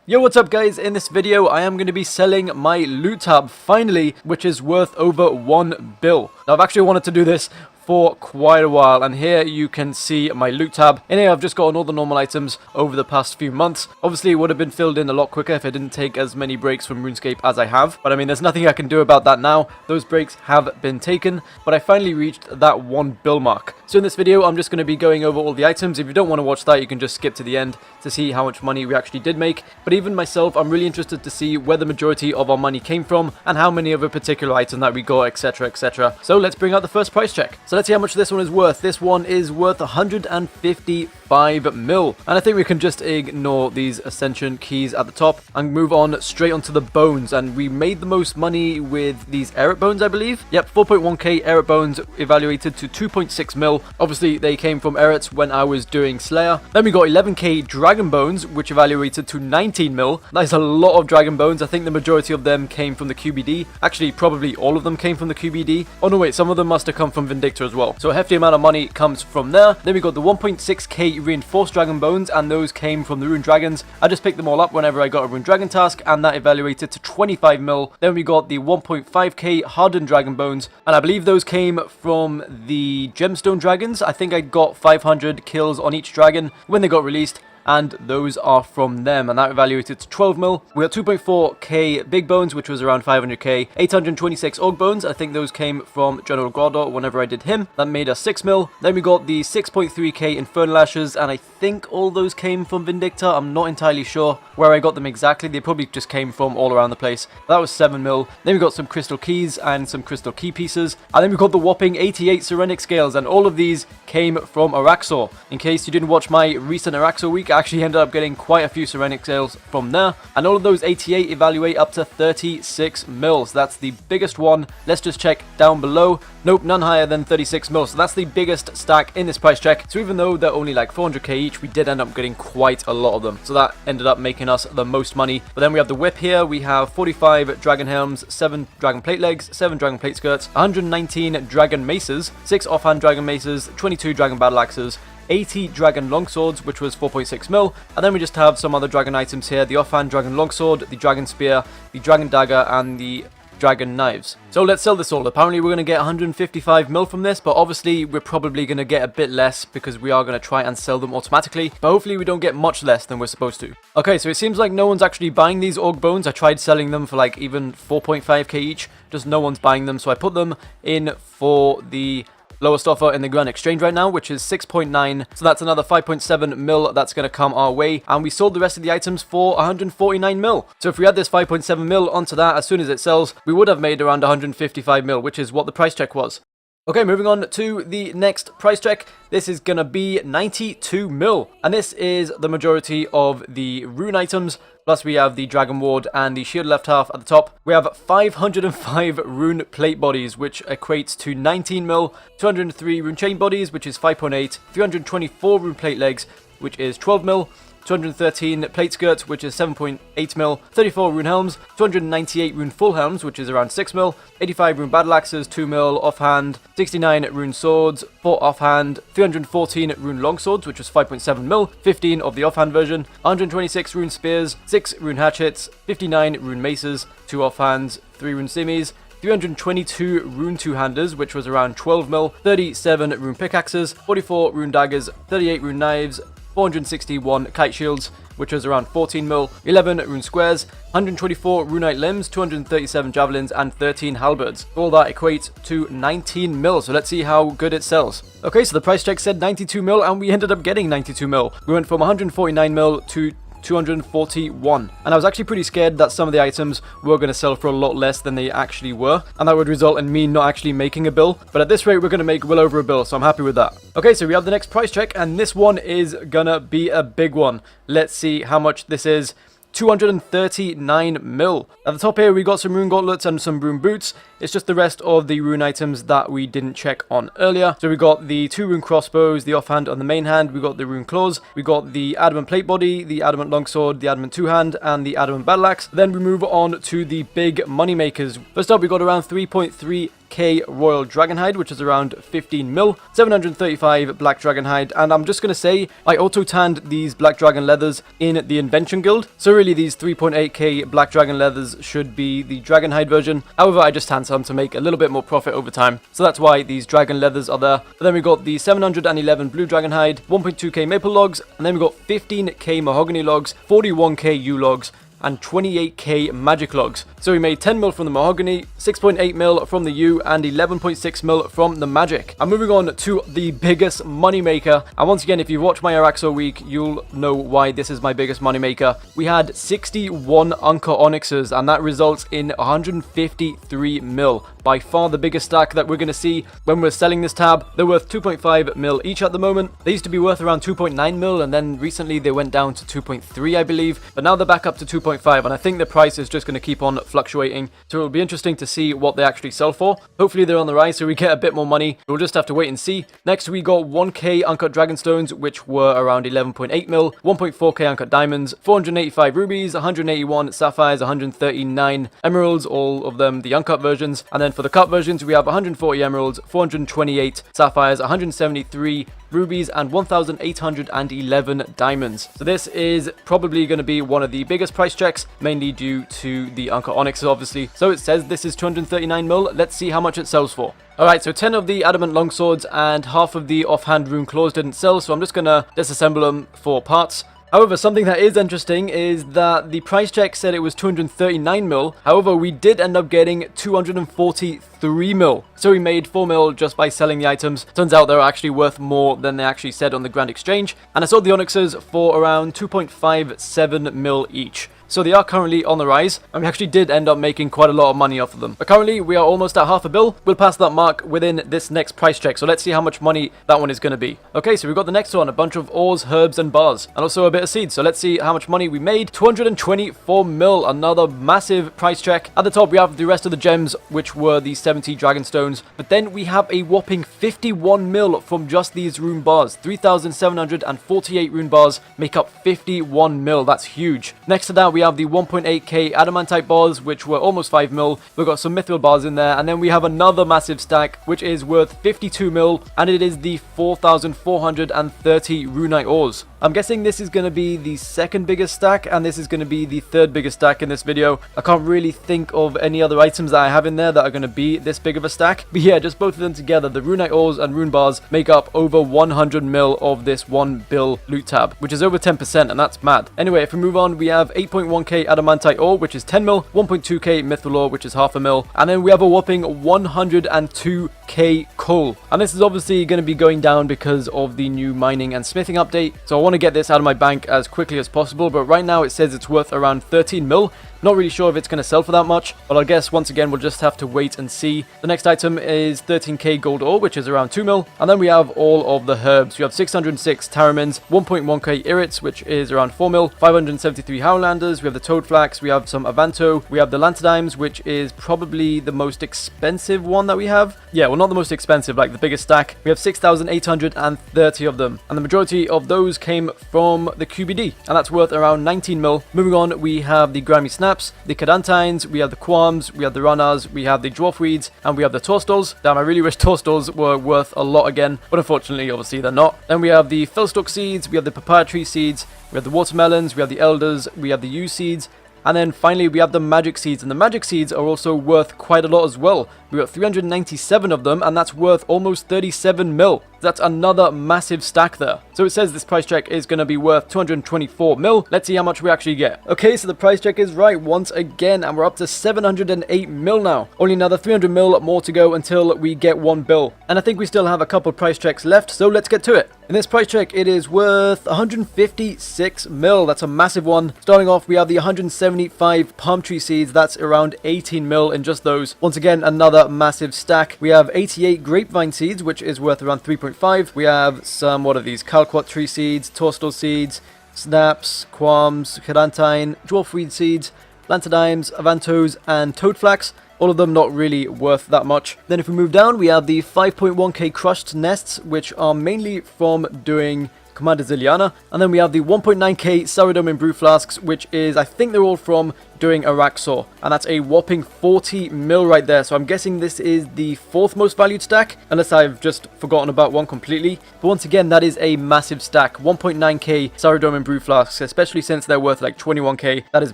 Yo, what's up guys? In this video I am going to be selling my loot tab finally, which is worth over 1 bill. Now I've actually wanted to do this for quite a while, and here you can see my loot tab. In here I've just gotten all the normal items over the past few months. Obviously it would have been filled in a lot quicker if I didn't take as many breaks from Runescape as I have, but I mean there's nothing I can do about that now. Those breaks have been taken, but I finally reached that 1 bill mark. So in this video I'm just going to be going over all the items. If you don't want to watch that, you can just skip to the end to see how much money we actually did make. But even myself, I'm really interested to see where the majority of our money came from and how many of a particular item that we got, etc, etc. So let's bring out the first price check. So let's see how much this one is worth. This one is worth 155 mil. And I think we can just ignore these ascension keys at the top and move on straight onto the bones. And we made the most money with these Ehrencrona bones, I believe. Yep, 4.1k Ehrencrona bones evaluated to 2.6 mil. Obviously, they came from Ehrencrona when I was doing Slayer. Then we got 11k dragon bones, which evaluated to 19 mil. That is a lot of dragon bones. I think the majority of them came from the QBD. Actually, probably all of them came from the QBD. Oh no, wait, some of them must have come from Vindicta as well. So a hefty amount of money comes from there. Then we got the 1.6k reinforced dragon bones, and those came from the rune dragons. I just picked them all up whenever I got a rune dragon task, and that evaluated to 25 mil. Then we got the 1.5k hardened dragon bones, and I believe those came from the gemstone dragons. I think I got 500 kills on each dragon when they got released, and those are from them, and that evaluated to 12 mil. We got 2.4k big bones, which was around 500k. 826 orc bones, I think those came from General Gordor whenever I did him. That made us 6 mil. Then we got the 6.3k infernal ashes, and I think all those came from Vindicta. I'm not entirely sure where I got them exactly. They probably just came from all around the place. That was 7 mil. Then we got some crystal keys and some crystal key pieces. And then we got the whopping 88 Serenic scales, and all of these came from Araxor. In case you didn't watch my recent Araxor week, I actually ended up getting quite a few Serenic scales from there. And all of those 88 evaluate up to 36 mil. So that's the biggest one. Let's just check down below. Nope, none higher than 36 mil. So that's the biggest stack in this price check. So even though they're only like 400k each, we did end up getting quite a lot of them. So that ended up making us the most money. But then we have the whip here. We have 45 dragon helms, 7 dragon plate legs, 7 dragon plate skirts, 119 dragon maces, 6 offhand dragon maces, 22 dragon battle axes, 80 dragon longswords, which was 4.6 mil, and then we just have some other dragon items here: the offhand dragon longsword, the dragon spear, the dragon dagger, and the dragon knives. So let's sell this all. Apparently we're going to get 155 mil from this, but obviously we're probably going to get a bit less because we are going to try and sell them automatically, but hopefully we don't get much less than we're supposed to. Okay, so it seems like no one's actually buying these orc bones. I tried selling them for like even 4.5k each, just no one's buying them, so I put them in for the lowest offer in the Grand Exchange right now, which is 6.9, so that's another 5.7 mil that's going to come our way, and we sold the rest of the items for 149 mil. So if we add this 5.7 mil onto that as soon as it sells, we would have made around 155 mil, which is what the price check was. Okay, moving on to the next price check. This is going to be 92 mil, and this is the majority of the rune items. Plus we have the Dragon Ward and the Shield left half at the top. We have 505 rune plate bodies, which equates to 19 mil, 203 rune chain bodies, which is 5.8, 324 rune plate legs, which is 12 mil, 213 plate skirts, which is 7.8 mil, 34 rune helms, 298 rune full helms, which is around 6 mil, 85 rune battle axes, 2 mil offhand, 69 rune swords, 4 offhand, 314 rune longswords, which was 5.7 mil, 15 of the offhand version, 126 rune spears, 6 rune hatchets, 59 rune maces, 2 offhands, 3 rune simis, 322 rune two-handers, which was around 12 mil, 37 rune pickaxes, 44 rune daggers, 38 rune knives, 461 kite shields, which was around 14 mil, 11 rune squares, 124 runite limbs, 237 javelins, and 13 halberds. All that equates to 19 mil, so let's see how good it sells. Okay, so the price check said 92 mil, and we ended up getting 92 mil. We went from 149 mil to 241, and I was actually pretty scared that some of the items were going to sell for a lot less than they actually were, and that would result in me not actually making a bill. But at this rate we're going to make well over a bill, so I'm happy with that. Okay, so we have the next price check, and this one is gonna be a big one. Let's see how much this is. 239 mil. At the top here we got some rune gauntlets and some rune boots. It's just the rest of the rune items that we didn't check on earlier. So we got the 2 rune crossbows, the offhand on the main hand, we got the rune claws, we got the adamant plate body, the adamant longsword, the adamant two-hand, and the adamant battle axe. Then we move on to the big moneymakers. First up we got around 3.3 k Royal Dragonhide, which is around 15 mil, 735 Black Dragonhide, and I'm just going to say I auto-tanned these Black Dragon leathers in the Invention Guild, so really these 3.8k Black Dragon leathers should be the Dragonhide version. However, I just tanned some to make a little bit more profit over time, so that's why these Dragon leathers are there. But then we got the 711 Blue Dragonhide, 1.2k Maple logs, and then we got 15k Mahogany logs, 41k U logs, and 28k magic logs. So we made 10 mil from the mahogany, 6.8 mil from the U, and 11.6 mil from the magic. I'm moving on to the biggest moneymaker, and once again, if you've watched my Araxo week, you'll know why this is my biggest moneymaker. We had 61 Uncut Onyxes, and that results in 153 mil. By far the biggest stack that we're going to see when we're selling this tab. They're worth 2.5 mil each at the moment. They used to be worth around 2.9 mil, and then recently they went down to 2.3, I believe, but now they're back up to 2.5, and I think the price is just going to keep on fluctuating, so it'll be interesting to see what they actually sell for. Hopefully they're on the rise so we get a bit more money. We'll just have to wait and see. Next we got 1k Uncut Dragonstones, which were around 11.8 mil, 1.4k Uncut Diamonds, 485 Rubies, 181 Sapphires, 139 Emeralds, all of them the Uncut versions, and then for the cut versions, we have 140 Emeralds, 428 Sapphires, 173 Rubies, and 1,811 Diamonds. So this is probably going to be one of the biggest price checks, mainly due to the Uncut Onyx, obviously. So it says this is 239 mil. Let's see how much it sells for. Alright, so 10 of the Adamant Longswords and half of the Offhand Rune Claws didn't sell, so I'm just going to disassemble them for parts. However, something that is interesting is that the price check said it was 239 mil. However, we did end up getting 243 mil. So we made 4 mil just by selling the items. Turns out they're actually worth more than they actually said on the Grand Exchange. And I sold the Onyxes for around 2.57 mil each. So they are currently on the rise, and we actually did end up making quite a lot of money off of them. But currently, we are almost at half a bill. We'll pass that mark within this next price check, so let's see how much money that one is going to be. Okay, so we've got the next one, a bunch of ores, herbs, and bars, and also a bit of seeds. So let's see how much money we made. 224 mil, another massive price check. At the top, we have the rest of the gems, which were the 70 Dragonstones. But then we have a whopping 51 mil from just these rune bars. 3,748 rune bars make up 51 mil. That's huge. Next to that, we have the 1.8k Adamantite bars, which were almost 5 mil. We've got some Mithril bars in there, and then we have another massive stack, which is worth 52 mil, and it is the 4,430 Runite ores. I'm guessing this is going to be the second biggest stack, and this is going to be the third biggest stack in this video. I can't really think of any other items that I have in there that are going to be this big of a stack. But yeah, just both of them together, the Runite ores and rune bars, make up over 100 mil of this 1 bill loot tab, which is over 10%, and that's mad. Anyway, if we move on, we have 8.1k Adamantite ore, which is 10 mil, 1.2k Mithril ore, which is half a mil, and then we have a whopping 102k coal. And this is obviously going to be going down because of the new mining and smithing update, so I want to get this out of my bank as quickly as possible, but right now it says it's worth around 13 mil. Not really sure if it's going to sell for that much, but I guess once again we'll just have to wait and see. The next item is 13k gold ore, which is around 2 mil, and then we have all of the herbs. We have 606 Taramins, 1.1k Irits, which is around 4 mil, 573 Howlanders, we have the Toadflax, we have some Avanto, we have the Lantidimes, which is probably the most expensive one that we have. Yeah, well, not the most expensive, like the biggest stack. We have 6,830 of them, and the majority of those came from the QBD, and that's worth around 19 mil. Moving on, we have the Grimy Snaps, the Cadantines, we have the Qualms, we have the Ranas, we have the Dwarfweeds, and we have the Torstals. Damn, I really wish Torstals were worth a lot again, but unfortunately, obviously, they're not. Then we have the Fellstalk seeds, we have the Papaya Tree seeds, we have the Watermelons, we have the Elders, we have the Yew seeds, and then finally we have the magic seeds, and the magic seeds are also worth quite a lot as well. We got 397 of them, and that's worth almost 37 mil. That's another massive stack there. So it says this price check is going to be worth 224 mil. Let's see how much we actually get. Okay, so the price check is right once again, and we're up to 708 mil now. Only another 300 mil more to go until we get 1 bill. And I think we still have a couple price checks left, so let's get to it. In this price check, it is worth 156 mil. That's a massive one. Starting off, we have the 175 palm tree seeds. That's around 18 mil in just those. Once again, another massive stack. We have 88 grapevine seeds, which is worth around 3.5. We have some, what are these? Calquat tree seeds, Torstal seeds, Snaps, Qualms, Cadantine, Dwarfweed seeds, Lantidimes, Avantos, and Toadflax. All of them not really worth that much. Then if we move down, we have the 5.1k crushed nests, which are mainly from doing Commander Ziliana. And then we have the 1.9k Saradomin Brew Flasks, which is, I think they're all from doing Araxor, and that's a whopping 40 mil right there. So I'm guessing this is the 4th most valued stack, unless I've just forgotten about one completely. But once again, that is a massive stack. 1.9k Saradomin Brew Flasks, especially since they're worth like 21k. That is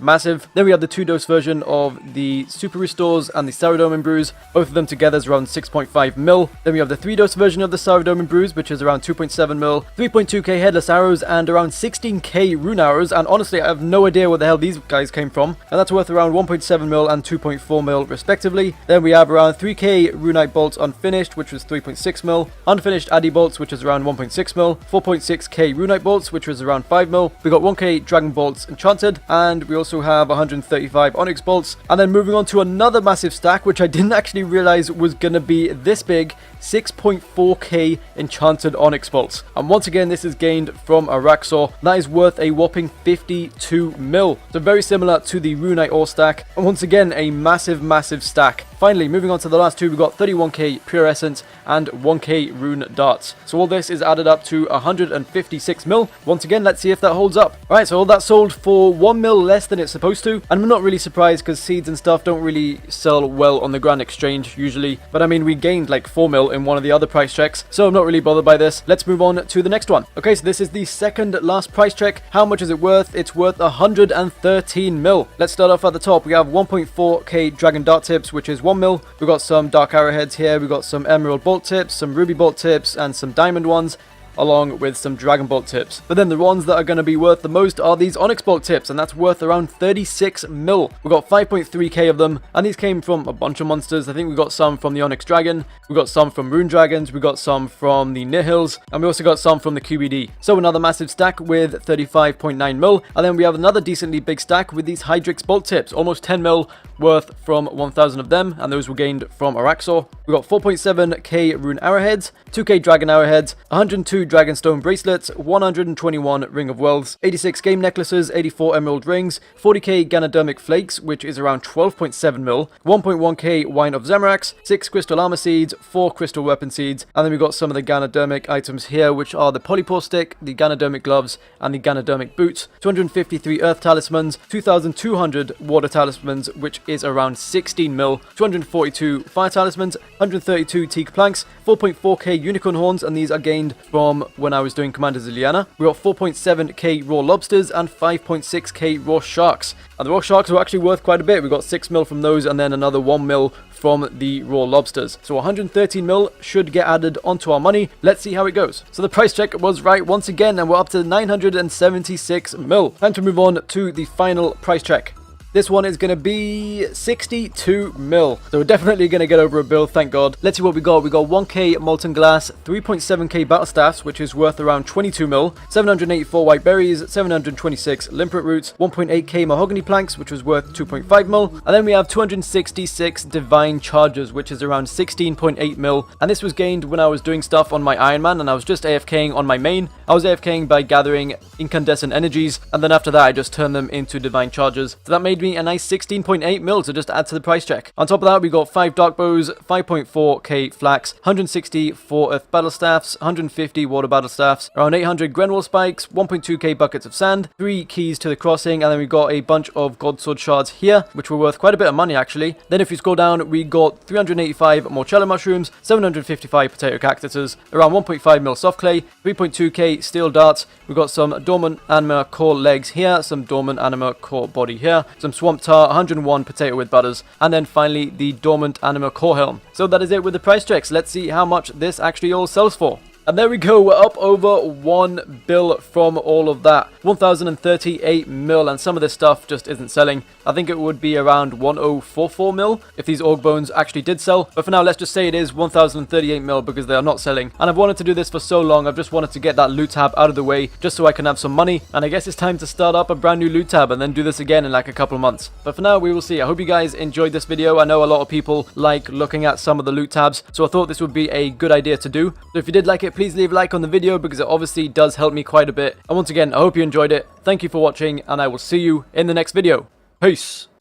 massive. Then we have the 2-dose version of the Super Restores and the Saradomin Brews. Both of them together is around 6.5 mil. Then we have the 3-dose version of the Saradomin Brews, which is around 2.7 mil. 3.2k Headless Arrows and around 16k Rune Arrows. And honestly, I have no idea where the hell these guys came from. And that's worth around 1.7 mil and 2.4 mil respectively. Then we have around 3k Runite Bolts Unfinished, which was 3.6 mil. Unfinished Addy Bolts, which is around 1.6 mil. 4.6k Runite Bolts, which was around 5 mil. We got 1k Dragon Bolts Enchanted, and we also have 135 Onyx Bolts. And then moving on to another massive stack, which I didn't actually realize was gonna be this big, 6.4k Enchanted Onyx Bolts. And once again, this is gained from Araxor. That is worth a whopping 52 mil. So very similar to the Runite Ore stack. And once again, a massive stack. Finally, moving on to the last two, we've got 31k Pure Essence and 1k Rune Darts. So all this is added up to 156 mil. Once again, let's see if that holds up. Alright, so all that sold for 1 mil less than it's supposed to. And I'm not really surprised because seeds and stuff don't really sell well on the Grand Exchange usually. But I mean, we gained like 4 mil in one of the other price checks, so I'm not really bothered by this. Let's move on to the next one. Okay, so this is the second last price check. How much is it worth? It's worth 113 mil. Let's start off at the top. We have 1.4k Dragon Dart Tips, which is 1 mil. We've got some Dark Arrowheads here. We've got some Emerald Bolt Tips, some Ruby Bolt Tips, and some Diamond ones, along with some Dragon Bolt Tips. But then the ones that are going to be worth the most are these Onyx Bolt Tips, and that's worth around 36 mil. We've got 5.3k of them, and these came from a bunch of monsters. I think we got some from the Onyx Dragon, we got some from Rune Dragons, we got some from the Nihils, and we also got some from the QBD. So another massive stack with 35.9 mil, and then we have another decently big stack with these Hydrix Bolt Tips, almost 10 mil worth from 1,000 of them, and those were gained from Araxor. We got 4.7k Rune Arrowheads, 2k Dragon Arrowheads, 102 Dragonstone Bracelets, 121 Ring of Worlds, 86 Game Necklaces, 84 Emerald Rings, 40k Ganodermic Flakes, which is around 12.7 mil, 1.1k Wine of Zamorax, 6 Crystal Armor Seeds, 4 Crystal Weapon Seeds, and then we've got some of the Ganodermic items here, which are the Polypore Stick, the Ganodermic Gloves, and the Ganodermic Boots, 253 Earth Talismans, 2,200 Water Talismans, which is around 16 mil, 242 Fire Talismans, 132 Teak Planks, 4.4k Unicorn Horns, and these are gained from when I was doing Commander Ziliana. We got 4.7k Raw Lobsters and 5.6k Raw Sharks. And the Raw Sharks were actually worth quite a bit. We got 6 mil from those and then another 1 mil from the Raw Lobsters. So 113 mil should get added onto our money. Let's see how it goes. So the price check was right once again, and we're up to 976 mil. Time to move on to the final price check. This one is going to be 62 mil. So we're definitely going to get over a bill, thank God. Let's see what we got. We got 1k Molten Glass, 3.7k Battle Staffs, which is worth around 22 mil, 784 White Berries, 726 Limpet Roots, 1.8k Mahogany Planks, which was worth 2.5 mil. And then we have 266 Divine Chargers, which is around 16.8 mil. And this was gained when I was doing stuff on my Iron Man, and I was just AFKing on my main. I was AFKing by gathering incandescent energies, and then after that I just turned them into Divine Chargers. So that made me a nice 16.8 mil to just add to the price check. On top of that, we got 5 Dark Bows, 5.4k Flax, 164 Earth Battle Staffs, 150 Water Battle Staffs, around 800 Grenwall Spikes, 1.2k Buckets of Sand, 3 Keys to the Crossing, and then we got a bunch of God Sword Shards here, which were worth quite a bit of money actually. Then if you scroll down, we got 385 Morcello Mushrooms, 755 Potato Cactuses, around 1.5 mil Soft Clay, 3.2k Steel Darts, we got some Dormant Anima Core Legs here, some Dormant Anima Core Body here, some Swamp Tar, 101 Potato with Butters, and then finally the Dormant Anima Core Helm. So that is it with the price checks. Let's see how much this actually all sells for. And there we go, we're up over 1 bill from all of that. 1,038 mil, and some of this stuff just isn't selling. I think it would be around 1,044 mil if these Org Bones actually did sell. But for now, let's just say it is 1,038 mil because they are not selling. And I've wanted to do this for so long, I've just wanted to get that loot tab out of the way just so I can have some money. And I guess it's time to start up a brand new loot tab and then do this again in like a couple of months. But for now, we will see. I hope you guys enjoyed this video. I know a lot of people like looking at some of the loot tabs, so I thought this would be a good idea to do. So if you did like it, please leave a like on the video because it obviously does help me quite a bit. And once again, I hope you enjoyed it. Thank you for watching, and I will see you in the next video. Peace!